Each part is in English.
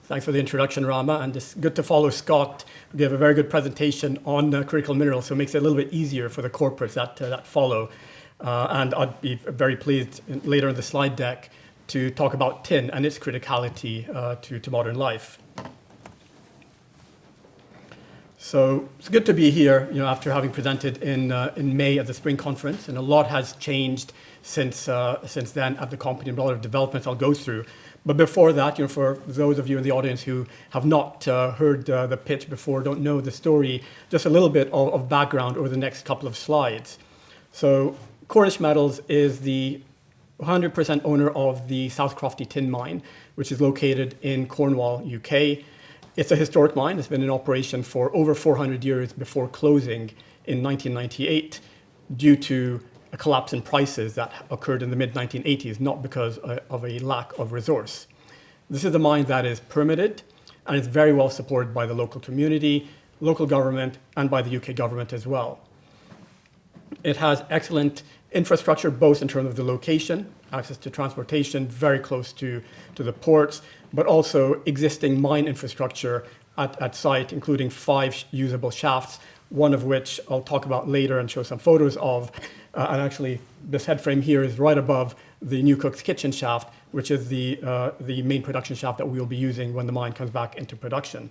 Thanks for the introduction, Rama, and it's good to follow Scott, who gave a very good presentation on critical minerals, so it makes it a little bit easier for the corporates that follow. And I'd be very pleased later in the slide deck to talk about tin and its criticality to modern life. So it's good to be here, after having presented in May at the spring conference, and a lot has changed since then at the company, and a lot of developments I'll go through. But before that, for those of you in the audience who have not heard the pitch before, don't know the story, just a little bit of background over the next couple of slides. So Cornish Metals is the 100% owner of the South Crofty tin mine, which is located in Cornwall, UK. It's a historic mine. It's been in operation for over 400 years before closing in 1998 due to a collapse in prices that occurred in the mid-1980s, not because of a lack of resource. This is a mine that is permitted and is very well supported by the local community, local government, and by the UK government as well. It has excellent infrastructure, both in terms of the location, access to transportation, very close to the ports, but also existing mine infrastructure at site, including 5 usable shafts, one of which I'll talk about later and show some photos of. And actually, this head frame here is right above the new cook's kitchen shaft, which is the main production shaft that we'll be using when the mine comes back into production.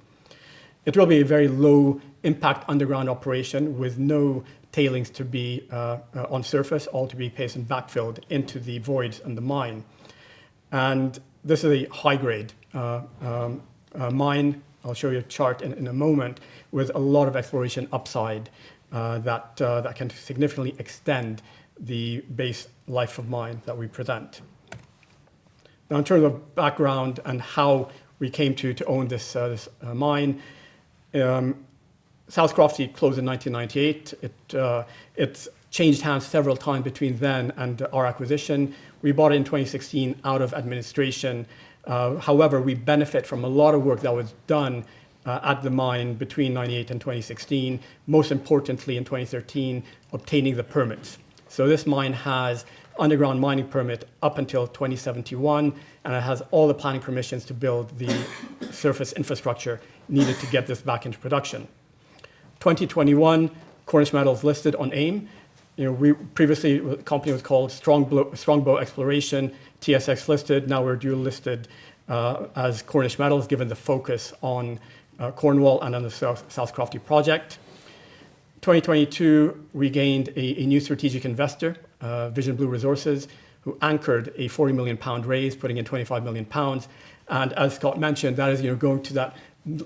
It will be a very low impact underground operation with no tailings to be on surface, all to be paced and backfilled into the voids in the mine. And this is a high grade mine. I'll show you a chart in a moment with a lot of exploration upside that can significantly extend the base life of mine that we present. Now, in terms of background and how we came to own this mine, South Crofty closed in 1998. It's changed hands several times between then and our acquisition. We bought it in 2016 out of administration. However, we benefit from a lot of work that was done at the mine between 98 and 2016, most importantly in 2013, obtaining the permits. So this mine has underground mining permit up until 2071, and it has all the planning permissions to build the surface infrastructure needed to get this back into production. 2021, Cornish Metals listed on AIM. We previously, the company was called Strongbow Exploration, TSX listed. Now we're dual listed as Cornish Metals, given the focus on Cornwall and on the South Crofty project. 2022, we gained a new strategic investor, Vision Blue Resources, who anchored a £40 million raise, putting in £25 million. And as Scott mentioned, that is going to that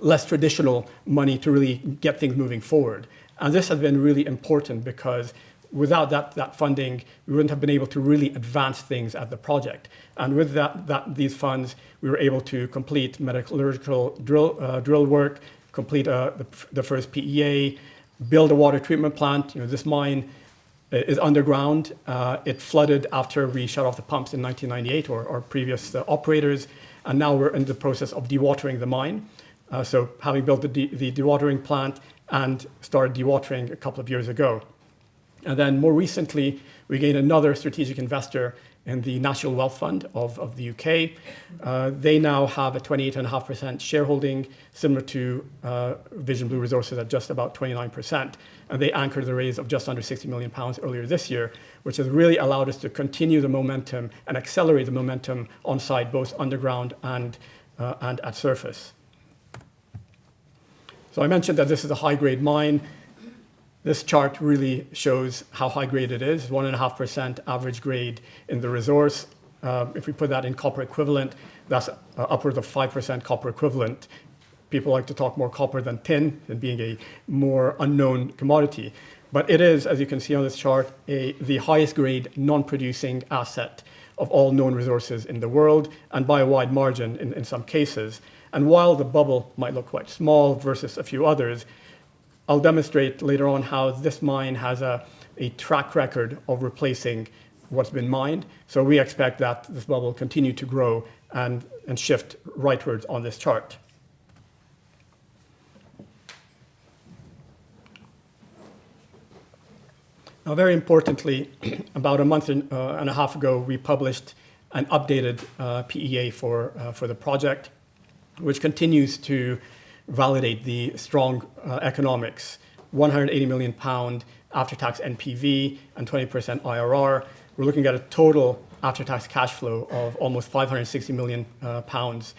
less traditional money to really get things moving forward. And this has been really important because without that funding, we wouldn't have been able to really advance things at the project. And with these funds, we were able to complete metallurgical drill work, complete the first PEA, build a water treatment plant. This mine is underground. It flooded after we shut off the pumps in 1998, or previous operators, and now we're in the process of dewatering the mine. So having built the dewatering plant and started dewatering a couple of years ago. And then more recently, we gained another strategic investor in the National Wealth Fund of the UK. They now have a 28.5% shareholding, similar to Vision Blue Resources at just about 29%. And they anchored the raise of just under £60 million earlier this year, which has really allowed us to continue the momentum and accelerate the momentum on site, both underground and at surface. So I mentioned that this is a high-grade mine. This chart really shows how high grade it is, 1.5% average grade in the resource. If we put that in copper equivalent, that's upwards of 5% copper equivalent. People like to talk more copper than tin, and being a more unknown commodity. But it is, as you can see on this chart, the highest grade non-producing asset of all known resources in the world, and by a wide margin in some cases. And while the bubble might look quite small versus a few others, I'll demonstrate later on how this mine has a track record of replacing what's been mined. So we expect that this bubble will continue to grow and shift rightwards on this chart. Now, very importantly, about a month and a half ago, we published an updated PEA for the project. which continues to validate the strong economics. 180 million pound after-tax NPV and 20% IRR. We're looking at a total after-tax cash flow of almost 560 million pounds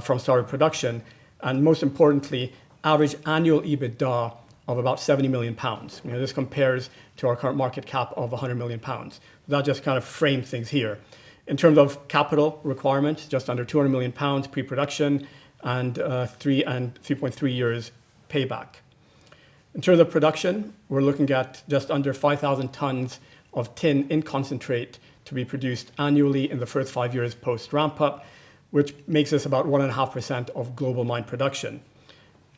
from started production, and most importantly, average annual EBITDA of about 70 million pounds. This compares to our current market cap of 100 million pounds. That just kind of frames things here. In terms of capital requirement, just under 200 million pounds pre-production and 3.3 years payback. In terms of production, we're looking at just under 5,000 tons of tin in concentrate to be produced annually in the first 5 years post ramp-up, which makes us about 1.5% of global mine production,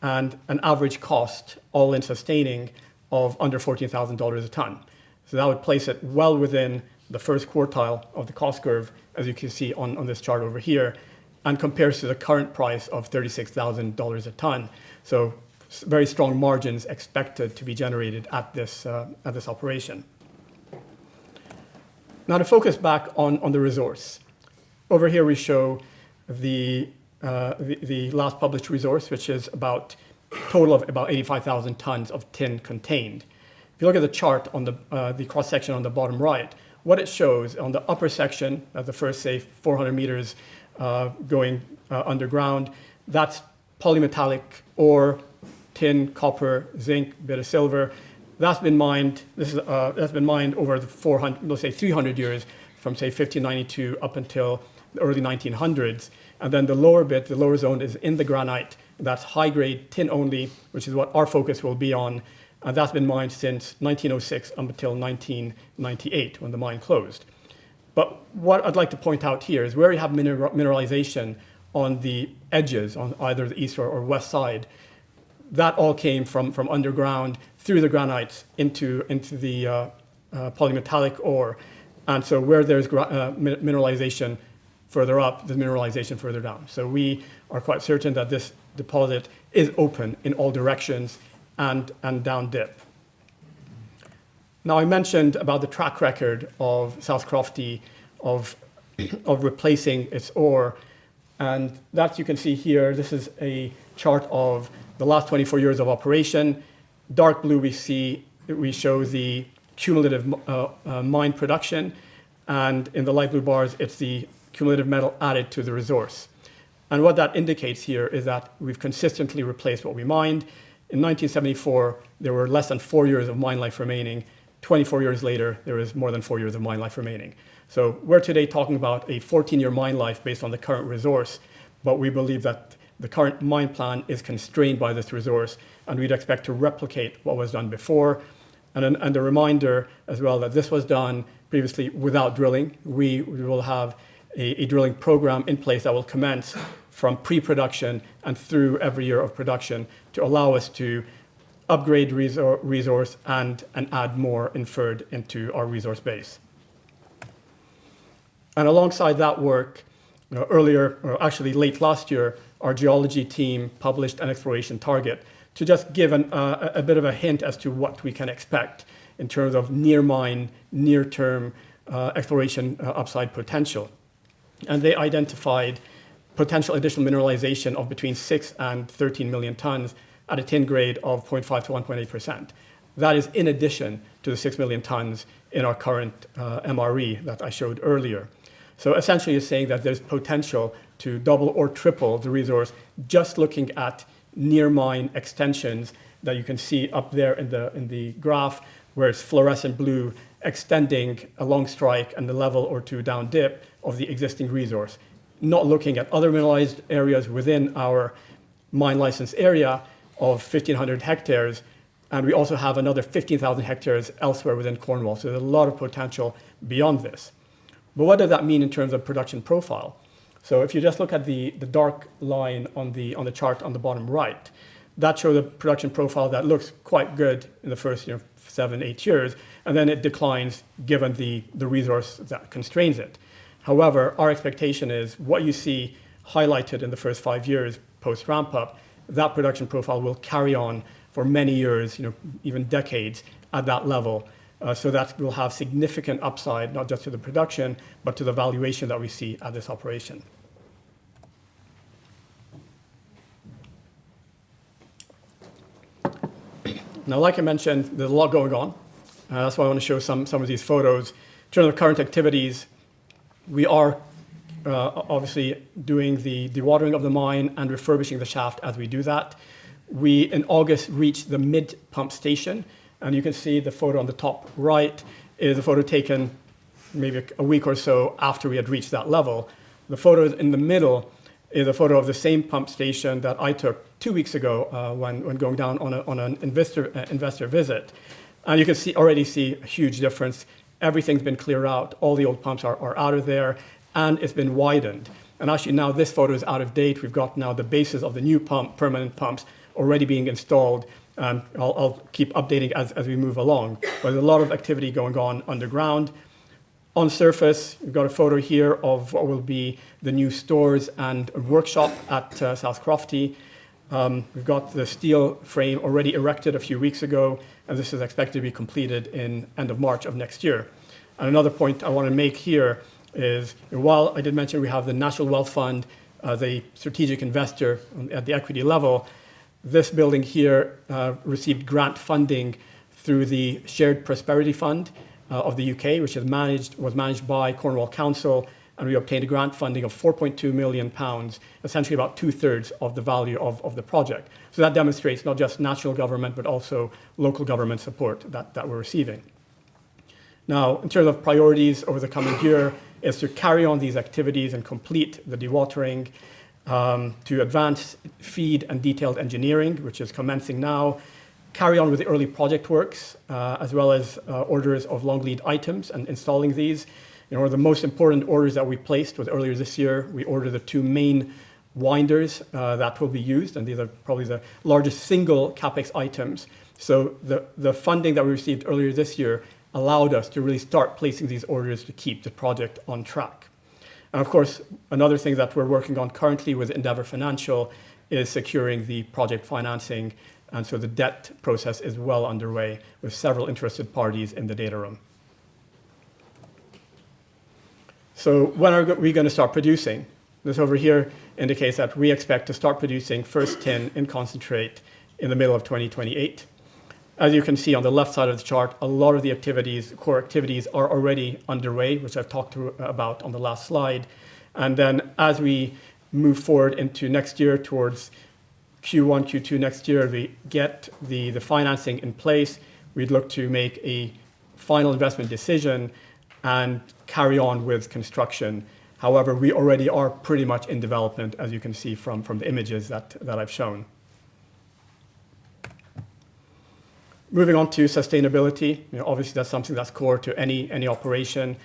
and an average cost, all-in sustaining, of under $14,000 a ton. So that would place it well within the first quartile of the cost curve, as you can see on this chart over here, and compares to the current price of $36,000 a ton. So very strong margins expected to be generated at this operation. Now to focus back on the resource. Over here we show the last published resource, which is about total of about 85,000 tons of tin contained. If you look at the chart on the cross section on the bottom right, what it shows on the upper section, the first, say, 400 meters going underground, that's polymetallic ore, tin, copper, zinc, bit of silver. That's been mined. That's been mined over the 300 years, from say 1592 up until the early 1900s. And then the lower bit, the lower zone, is in the granite. That's high-grade tin only, which is what our focus will be on. And that's been mined since 1906 up until 1998, when the mine closed. But what I'd like to point out here is where you have mineralization on the edges, on either the east or west side, that all came from underground through the granites into the polymetallic ore. And so where there's mineralization further up, there's mineralization further down. So we are quite certain that this deposit is open in all directions and down dip. Now I mentioned about the track record of South Crofty of replacing its ore, and that you can see here. This is a chart of the last 24 years of operation. Dark blue we show the cumulative mine production, and in the light blue bars it's the cumulative metal added to the resource. And what that indicates here is that we've consistently replaced what we mined. In 1974, there were less than 4 years of mine life remaining. 24 years later, there is more than 4 years of mine life remaining. So we're today talking about a 14-year mine life based on the current resource, but we believe that the current mine plan is constrained by this resource, and we'd expect to replicate what was done before. And a reminder as well that this was done previously without drilling. We will have a drilling program in place that will commence from pre-production and through every year of production to allow us to upgrade resource and add more inferred into our resource base. And alongside that work, earlier, or actually late last year, our geology team published an exploration target to just give a bit of a hint as to what we can expect in terms of near mine, near-term exploration upside potential. And they identified potential additional mineralization of between 6 and 13 million tons at a tin grade of 0.5 to 1.8%. That is in addition to the 6 million tons in our current MRE that I showed earlier. So essentially it's saying that there's potential to double or triple the resource just looking at near mine extensions that you can see up there in the graph, where it's fluorescent blue extending along strike and the level or two down dip of the existing resource, not looking at other mineralized areas within our mine license area of 1,500 hectares. And we also have another 15,000 hectares elsewhere within Cornwall. So there's a lot of potential beyond this. But what does that mean in terms of production profile? So if you just look at the dark line on the chart on the bottom right, that shows a production profile that looks quite good in the first 7, 8 years, and then it declines given the resource that constrains it. However, our expectation is what you see highlighted in the first 5 years post ramp up, that production profile will carry on for many years, even decades at that level. So that will have significant upside, not just to the production, but to the valuation that we see at this operation. Now, like I mentioned, there's a lot going on. That's why I want to show some of these photos. In terms of current activities, we are obviously doing the dewatering of the mine and refurbishing the shaft as we do that. We, in August, reached the mid-pump station, and you can see the photo on the top right is a photo taken maybe a week or so after we had reached that level. The photo in the middle is a photo of the same pump station that I took 2 weeks ago when going down on an investor visit. And you can already see a huge difference. Everything's been cleared out. All the old pumps are out of there, and it's been widened. And actually now this photo is out of date. We've got now the bases of the new permanent pumps already being installed. I'll keep updating as we move along. But there's a lot of activity going on underground. On surface, we've got a photo here of what will be the new stores and workshop at South Crofty. We've got the steel frame already erected a few weeks ago, and this is expected to be completed in end of March of next year. And another point I want to make here is, while I did mention we have the National Wealth Fund as a strategic investor at the equity level, this building here received grant funding through the Shared Prosperity Fund of the UK, which was managed by Cornwall Council, and we obtained a grant funding of £4.2 million, essentially about 2/3 of the value of the project. So that demonstrates not just national government, but also local government support that we're receiving. Now, in terms of priorities over the coming year, is to carry on these activities and complete the dewatering, to advance feed and detailed engineering, which is commencing now, carry on with the early project works, as well as orders of long lead items and installing these. The most important orders that we placed was earlier this year. We ordered the 2 main winders that will be used, and these are probably the largest single CapEx items. So the funding that we received earlier this year allowed us to really start placing these orders to keep the project on track. And of course, another thing that we're working on currently with Endeavour Financial is securing the project financing, and so the debt process is well underway with several interested parties in the data room. So when are we going to start producing? This over here indicates that we expect to start producing first tin in concentrate in the middle of 2028. As you can see on the left side of the chart, a lot of the core activities are already underway, which I've talked about on the last slide. And then as we move forward into next year, towards Q1, Q2 next year, we get the financing in place. We'd look to make a final investment decision and carry on with construction. However, we already are pretty much in development, as you can see from the images that I've shown. Moving on to sustainability, obviously that's something that's core to any operation.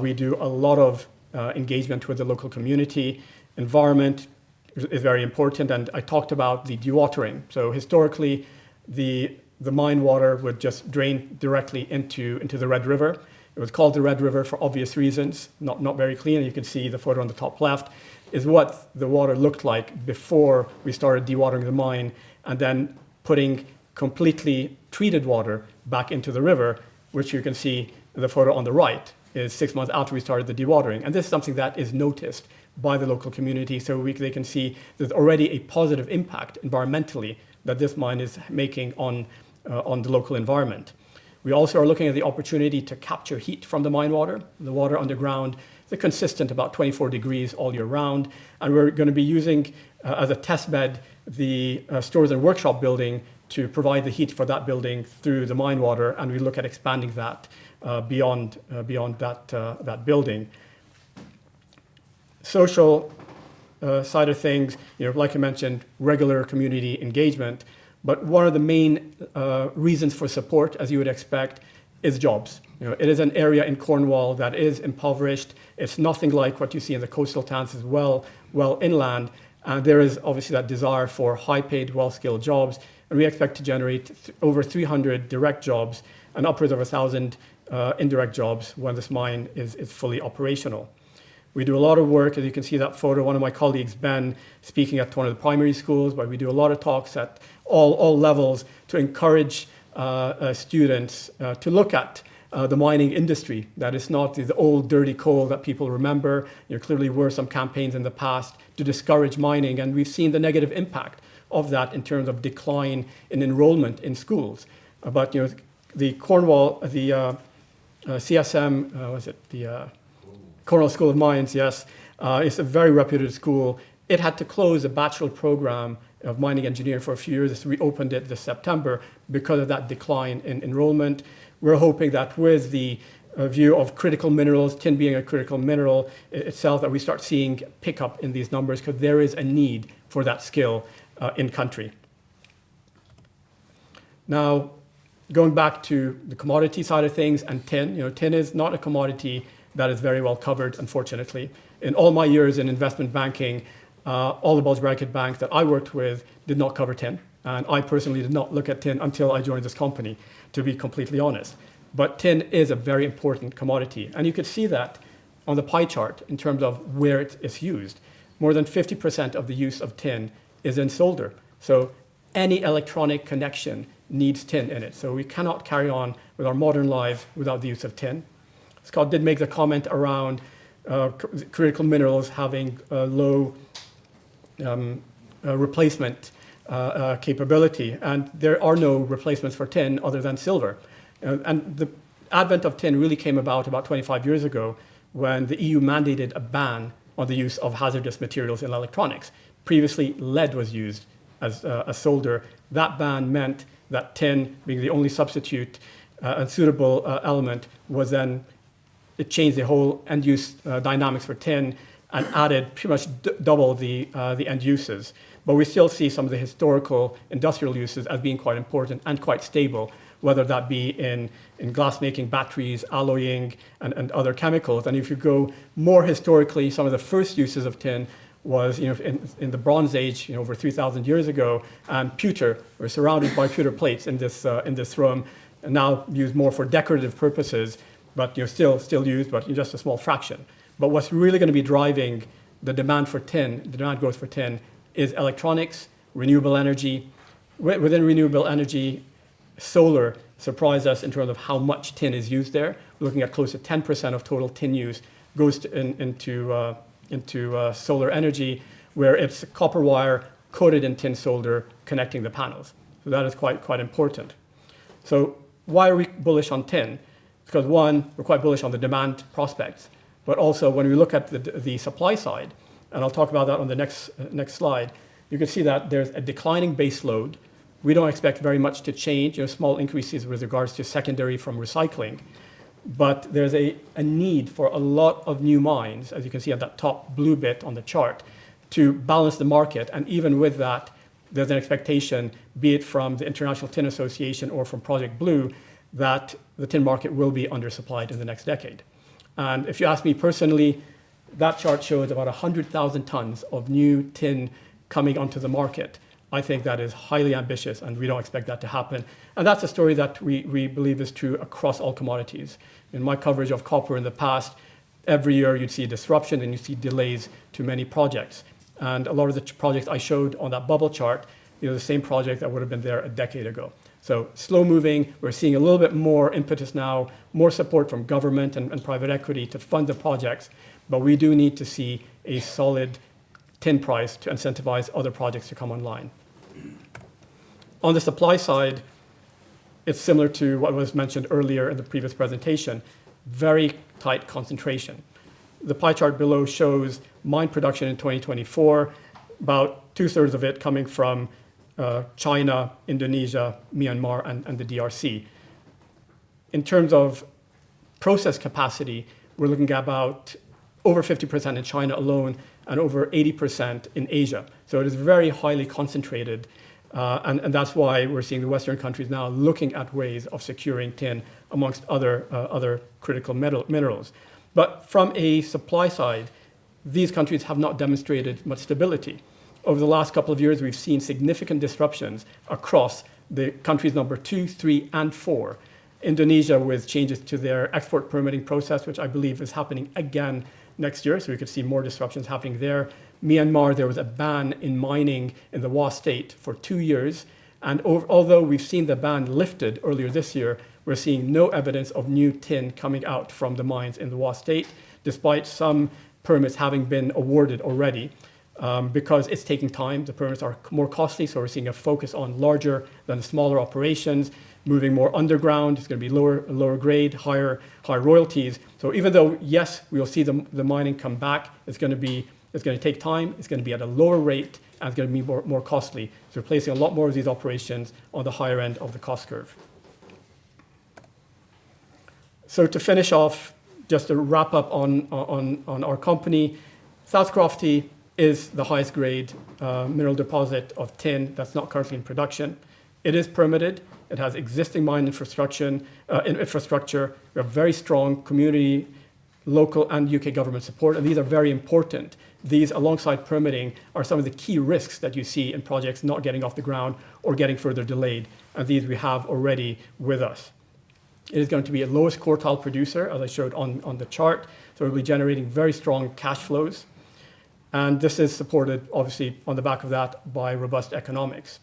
We do a lot of engagement with the local community. Environment is very important, and I talked about the dewatering. So historically, the mine water would just drain directly into the Red River. It was called the Red River for obvious reasons, not very clean. And you can see the photo on the top left is what the water looked like before we started dewatering the mine, and then putting completely treated water back into the river, which you can see the photo on the right is 6 months after we started the dewatering. And this is something that is noticed by the local community, so they can see there's already a positive impact environmentally that this mine is making on the local environment. We also are looking at the opportunity to capture heat from the mine water. The water underground is consistent about 24 degrees all year round, and we're going to be using as a test bed the stores and workshop building to provide the heat for that building through the mine water, and we look at expanding that beyond that building. Social side of things, like I mentioned, regular community engagement, but one of the main reasons for support, as you would expect, is jobs. It is an area in Cornwall that is impoverished. It's nothing like what you see in the coastal towns as well inland, and there is obviously that desire for high-paid, well-skilled jobs, and we expect to generate over 300 direct jobs and upwards of 1,000 indirect jobs when this mine is fully operational. We do a lot of work, as you can see that photo, one of my colleagues, Ben, speaking at one of the primary schools, but we do a lot of talks at all levels to encourage students to look at the mining industry, that it's not the old dirty coal that people remember. There clearly were some campaigns in the past to discourage mining, and we've seen the negative impact of that in terms of decline in enrollment in schools. But the Cornwall, the CSM, was it the Cornwall School of Mines? Yes, it's a very reputed school. It had to close a bachelor program of mining engineering for a few years. It's reopened it this September because of that decline in enrollment. We're hoping that with the view of critical minerals, tin being a critical mineral itself, that we start seeing pickup in these numbers because there is a need for that skill in country. Now, going back to the commodity side of things and tin, tin is not a commodity that is very well covered, unfortunately. In all my years in investment banking, all the bulge bracket banks that I worked with did not cover tin. And I personally did not look at tin until I joined this company, to be completely honest. But tin is a very important commodity. And you could see that on the pie chart in terms of where it is used. More than 50% of the use of tin is in solder. So any electronic connection needs tin in it. So we cannot carry on with our modern lives without the use of tin. Scott did make the comment around critical minerals having low replacement capability, and there are no replacements for tin other than silver. And the advent of tin really came about 25 years ago when the EU mandated a ban on the use of hazardous materials in electronics. Previously, lead was used as a solder. That ban meant that tin, being the only substitute and suitable element, was then, it changed the whole end-use dynamics for tin and added pretty much double the end uses. But we still see some of the historical industrial uses as being quite important and quite stable, whether that be in glass-making, batteries, alloying, and other chemicals. And if you go more historically, some of the first uses of tin was in the Bronze Age, over 3,000 years ago, and pewter. We're surrounded by pewter plates in this room, and now used more for decorative purposes, but still used, but just a small fraction. But what's really going to be driving the demand for tin, the demand growth for tin, is electronics, renewable energy. Within renewable energy, solar surprised us in terms of how much tin is used there. We're looking at close to 10% of total tin use goes into solar energy, where it's copper wire coated in tin solder connecting the panels. So that is quite important. So why are we bullish on tin? Because one, we're quite bullish on the demand prospects, but also when we look at the supply side, and I'll talk about that on the next slide, you can see that there's a declining base load. We don't expect very much to change, small increases with regards to secondary from recycling, but there's a need for a lot of new mines, as you can see at that top blue bit on the chart, to balance the market. And even with that, there's an expectation, be it from the International Tin Association or from Project Blue, that the tin market will be undersupplied in the next decade. And if you ask me personally, that chart shows about 100,000 tons of new tin coming onto the market. I think that is highly ambitious, and we don't expect that to happen. And that's a story that we believe is true across all commodities. In my coverage of copper in the past, every year you'd see disruption and you see delays to many projects. And a lot of the projects I showed on that bubble chart, the same project that would have been there a decade ago. So slow moving, we're seeing a little bit more impetus now, more support from government and private equity to fund the projects, but we do need to see a solid tin price to incentivize other projects to come online. On the supply side, it's similar to what was mentioned earlier in the previous presentation, very tight concentration. The pie chart below shows mine production in 2024, about 2/3 of it coming from China, Indonesia, Myanmar, and the DRC. In terms of process capacity, we're looking at about over 50% in China alone and over 80% in Asia. So it is very highly concentrated, and that's why we're seeing the Western countries now looking at ways of securing tin amongst other critical minerals. But from a supply side, these countries have not demonstrated much stability. Over the last couple of years, we've seen significant disruptions across the countries number 2, 3, and 4. Indonesia with changes to their export permitting process, which I believe is happening again next year, so we could see more disruptions happening there. Myanmar, there was a ban in mining in the Wa state for 2 years, and although we've seen the ban lifted earlier this year, we're seeing no evidence of new tin coming out from the mines in the Wa state, despite some permits having been awarded already. because it's taking time. The permits are more costly, so we're seeing a focus on larger than smaller operations, moving more underground. It's going to be lower grade, higher royalties. So even though, yes, we'll see the mining come back, it's going to take time, it's going to be at a lower rate, and it's going to be more costly. So we're placing a lot more of these operations on the higher end of the cost curve. So to finish off, just to wrap up on our company, South Crofty is the highest grade mineral deposit of tin that's not currently in production. It is permitted. It has existing mine infrastructure. We have very strong community, local and UK government support, and these are very important. These, alongside permitting, are some of the key risks that you see in projects not getting off the ground or getting further delayed, and these we have already with us. It is going to be a lowest quartile producer, as I showed on the chart, so we'll be generating very strong cash flows. And this is supported, obviously, on the back of that by robust economics.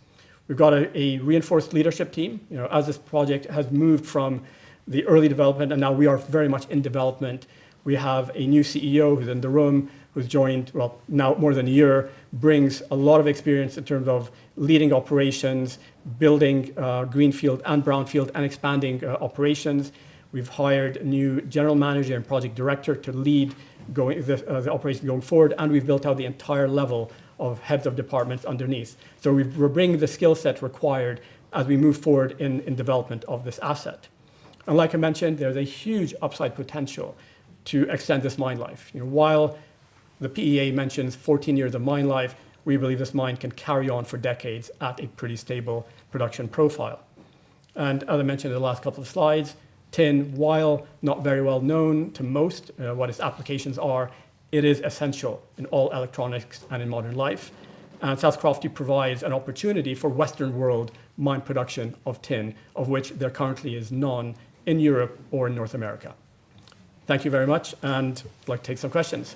We've got a reinforced leadership team. As this project has moved from the early development, and now we are very much in development. We have a new CEO who's in the room, who's joined, well, now more than a year, brings a lot of experience in terms of leading operations, building greenfield and brownfield, and expanding operations. We've hired a new general manager and project director to lead the operation going forward, and we've built out the entire level of heads of departments underneath. So we're bringing the skill set required as we move forward in development of this asset. And like I mentioned, there's a huge upside potential to extend this mine life. While the PEA mentions 14 years of mine life, we believe this mine can carry on for decades at a pretty stable production profile. And as I mentioned in the last couple of slides, tin, while not very well known to most what its applications are, it is essential in all electronics and in modern life. And South Crofty provides an opportunity for Western world mine production of tin, of which there currently is none in Europe or in North America. Thank you very much, and I'd like to take some questions.